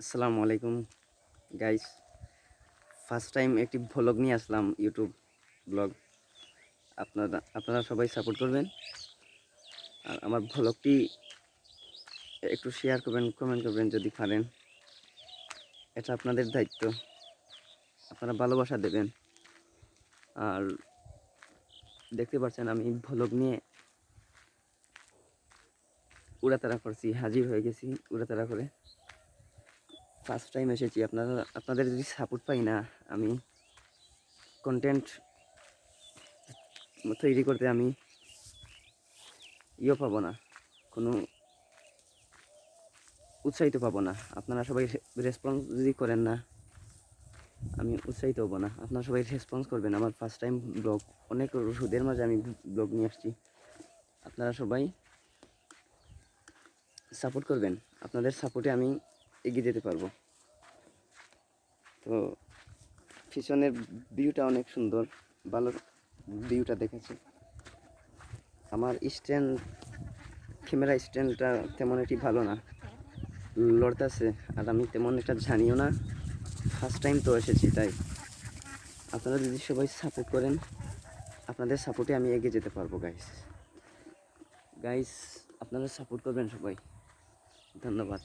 আসসালামু আলাইকুম guys. First time একটি ভ্লগ নিয়ে আসলাম, ইউটিউব ব্লগ। আপনারা সবাই সাপোর্ট করবেন আর আমার ভ্লগটি একটু শেয়ার করবেন, কমেন্ট করবেন যদি পারেন। এটা আপনাদের দায়িত্ব, আপনারা ভালোবাসা দেবেন। আর দেখতে পাচ্ছেন আমি ভ্লগ নিয়ে উড়াতাড়া করছি, হাজির হয়ে গেছি উড়াতাড়া করে। ফার্স্ট টাইম এসেছি, আপনাদের যদি সাপোর্ট পাই না, আমি কন্টেন্ট তৈরি করতে আমি পাবো না, কোনো উৎসাহিত পাবো না। আপনারা সবাই রেসপন্স যদি করেন না, আমি উৎসাহিত হবো না। আপনারা সবাই রেসপন্স করবেন। আমার ফার্স্ট টাইম ব্লগ, অনেক ওষুধের মাঝে আমি ব্লগ নিয়ে আসছি। আপনারা সবাই সাপোর্ট করবেন, আপনাদের সাপোর্টে আমি এগিয়ে যেতে পারবো। তো পিছনের ভিউটা অনেক সুন্দর, ভালো ভিউটা দেখেছি। আমার ক্যামেরা স্ট্যান্ডটা তেমন একটি ভালো না, লড়তেছে, আর আমি তেমন একটা জানিও না। ফার্স্ট টাইম তো এসেছি, তাই আপনারা যদি সবাই সাপোর্ট করেন, আপনাদের সাপোর্টে আমি এগিয়ে যেতে পারবো। গাইস, আপনারা সাপোর্ট করবেন সবাই। ধন্যবাদ।